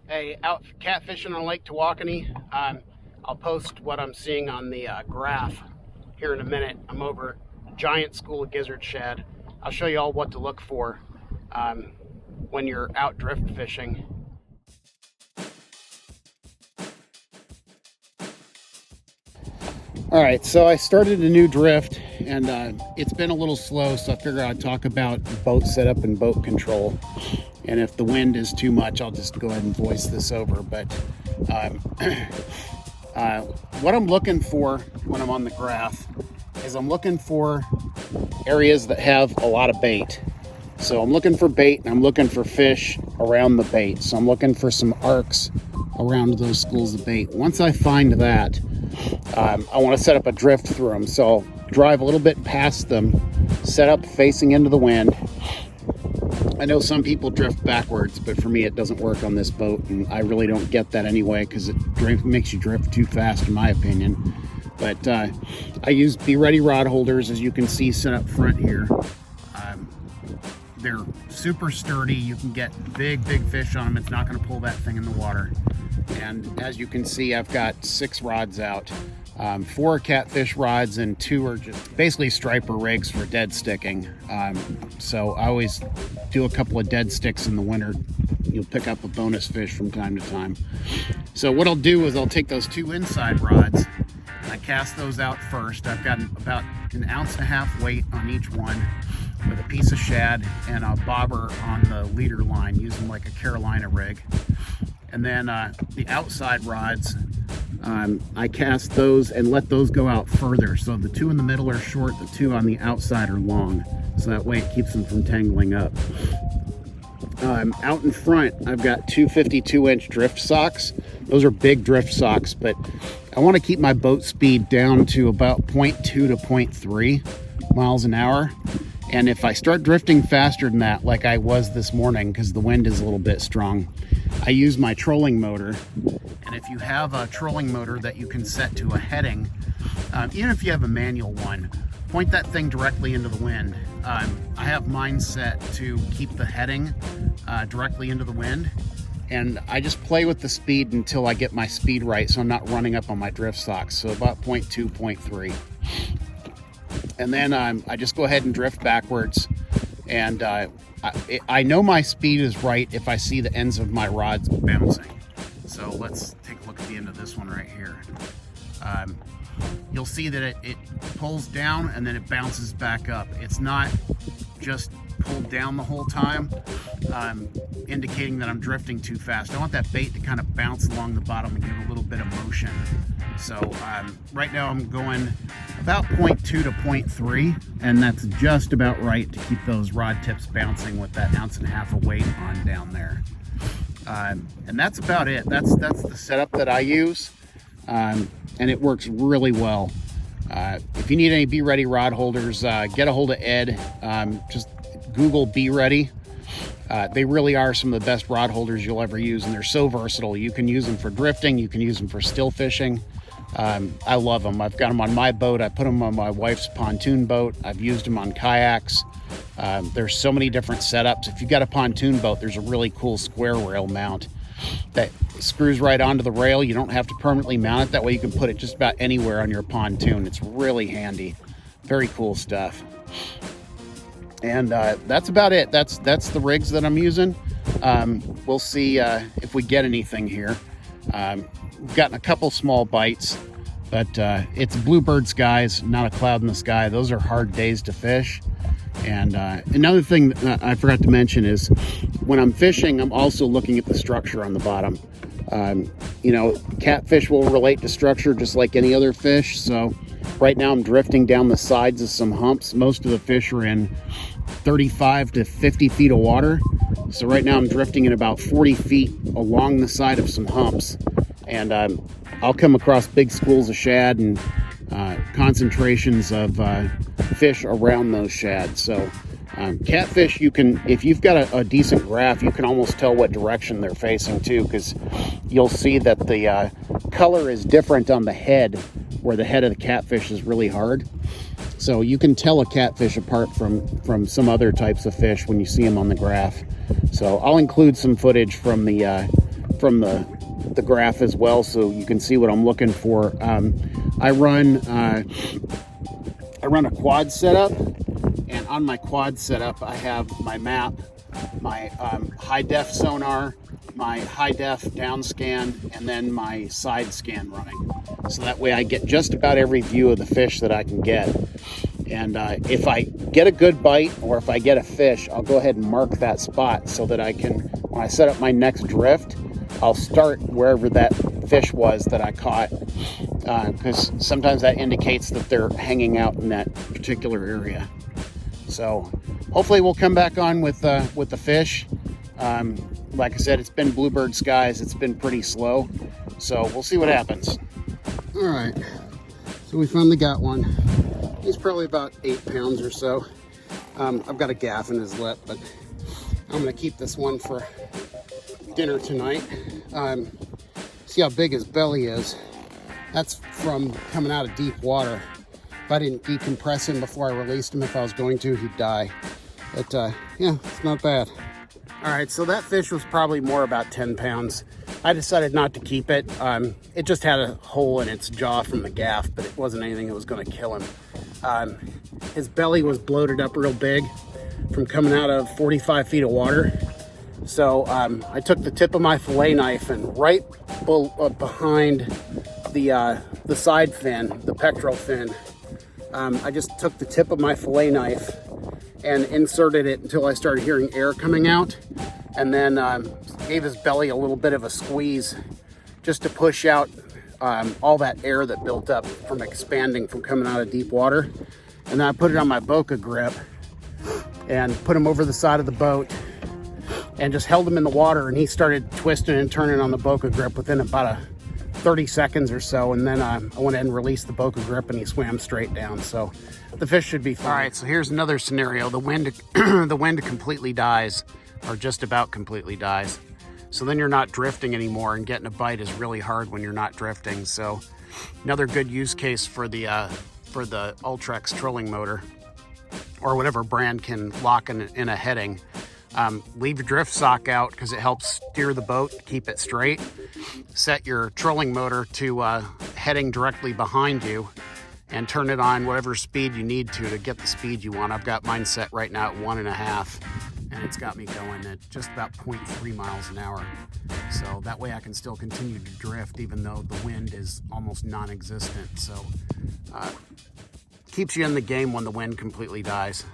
Hey, out catfishing on Lake Tawakoni. I'll post what I'm seeing on the graph here in a minute. I'm over at giant school of gizzard shad. I'll show you all what to look for when you're out drift fishing. All right, so I started a new drift and it's been a little slow, so I figured I'd talk about boat setup and boat control. And if the wind is too much, I'll just go ahead and voice this over. But what I'm looking for when I'm on the graph is I'm looking for areas that have a lot of bait. So I'm looking for bait and I'm looking for fish around the bait. So I'm looking for some arcs around those schools of bait. Once I find that, I want to set up a drift through them. So I'll drive a little bit past them, set up facing into the wind. I know some people drift backwards, but for me it doesn't work on this boat, and I really don't get that anyway because it makes you drift too fast in my opinion. But I use Be Ready rod holders, as you can see set up front here. They're super sturdy. You can get big fish on them. It's not going to pull that thing in the water. And as you can see, I've got 6 rods out. 4 catfish rods and 2 are just basically striper rigs for dead sticking. So I always do a couple of dead sticks in the winter. You'll pick up a bonus fish from time to time. So what I'll do is I'll take those 2 inside rods and I cast those out first. I've got about 1.5 ounce weight on each one with a piece of shad and a bobber on the leader line using like a Carolina rig. And then the outside rods, I cast those and let those go out further. So the 2 in the middle are short, the 2 on the outside are long. So that way it keeps them from tangling up. Out in front, I've got 2 52-inch drift socks. Those are big drift socks, but I want to keep my boat speed down to about 0.2 to 0.3 miles an hour. And if I start drifting faster than that, like I was this morning, because the wind is a little bit strong, I use my trolling motor. And if you have a trolling motor that you can set to a heading, even if you have a manual one, point that thing directly into the wind. I have mine set to keep the heading directly into the wind. And I just play with the speed until I get my speed right, so I'm not running up on my drift socks. So about 0.2, 0.3. And then I just go ahead and drift backwards. And I know my speed is right if I see the ends of my rods bouncing. So let's take a look at the end of this one right here. You'll see that it pulls down and then it bounces back up. It's not just pulled down the whole time, indicating that I'm drifting too fast. I want that bait to kind of bounce along the bottom and give a little bit of motion. So right now I'm going about 0.2 to 0.3, and that's just about right to keep those rod tips bouncing with that 1.5 ounce of weight on down there. And that's about it. That's the setup that I use, and it works really well. If you need any Be Ready rod holders, get a hold of Ed. Just Google Be Ready. They really are some of the best rod holders you'll ever use, and they're so versatile. You can use them for drifting, you can use them for still fishing. I love them. I've got them on my boat. I put them on my wife's pontoon boat. I've used them on kayaks. There's so many different setups. If you've got a pontoon boat, there's a really cool square rail mount that screws right onto the rail. You don't have to permanently mount it. That way you can put it just about anywhere on your pontoon. It's really handy. Very cool stuff. And that's about it. That's the rigs that I'm using. We'll see if we get anything here. We've gotten a couple small bites, but it's bluebird skies, not a cloud in the sky. Those are hard days to fish. And another thing that I forgot to mention is when I'm fishing, I'm also looking at the structure on the bottom. You know, catfish will relate to structure just like any other fish. So right now I'm drifting down the sides of some humps. Most of the fish are in 35 to 50 feet of water. So right now I'm drifting in about 40 feet along the side of some humps. And I'll come across big schools of shad and concentrations of fish around those shad. So catfish, you can, if you've got a decent graph, you can almost tell what direction they're facing too, because you'll see that the color is different on the head, where the head of the catfish is really hard. So you can tell a catfish apart from some other types of fish when you see them on the graph. So I'll include some footage from the from the graph as well, so you can see what I'm looking for. I run a quad setup, and on my quad setup I have my map, my high def sonar, my high def down scan, and then my side scan running. So that way I get just about every view of the fish that I can get. And if I get a good bite or if I get a fish, I'll go ahead and mark that spot so that I can, when I set up my next drift, I'll start wherever that fish was that I caught, because sometimes that indicates that they're hanging out in that particular area. So hopefully we'll come back on with the fish. Like I said, it's been bluebird skies. It's been pretty slow, so we'll see what happens. All right, so we finally got one. He's probably about 8 pounds or so. I've got a gaff in his lip, but I'm gonna keep this one for dinner tonight. See how big his belly is. That's from coming out of deep water. If I didn't decompress him before I released him, if I was going to, he'd die. But yeah, it's not bad. All right, so that fish was probably more about 10 pounds. I decided not to keep it. It just had a hole in its jaw from the gaff, but it wasn't anything that was gonna kill him. His belly was bloated up real big from coming out of 45 feet of water. So I took the tip of my fillet knife and right behind the side fin, the pectoral fin, I just took the tip of my fillet knife and inserted it until I started hearing air coming out, and then gave his belly a little bit of a squeeze just to push out all that air that built up from expanding from coming out of deep water. And then I put it on my Boca grip and put him over the side of the boat and just held him in the water, and he started twisting and turning on the Boca grip within about 30 seconds or so. And then I went ahead and released the Boca grip, and he swam straight down. So the fish should be fine. All right, so here's another scenario. The wind the wind completely dies, or just about completely dies. So then you're not drifting anymore, and getting a bite is really hard when you're not drifting. So another good use case for the Ultrex trolling motor, or whatever brand can lock in a heading. Leave your drift sock out because it helps steer the boat, keep it straight. Set your trolling motor to heading directly behind you, and turn it on whatever speed you need to get the speed you want. I've got mine set right now at 1.5, and it's got me going at just about 0.3 miles an hour. So that way I can still continue to drift even though the wind is almost non-existent. So keeps you in the game when the wind completely dies.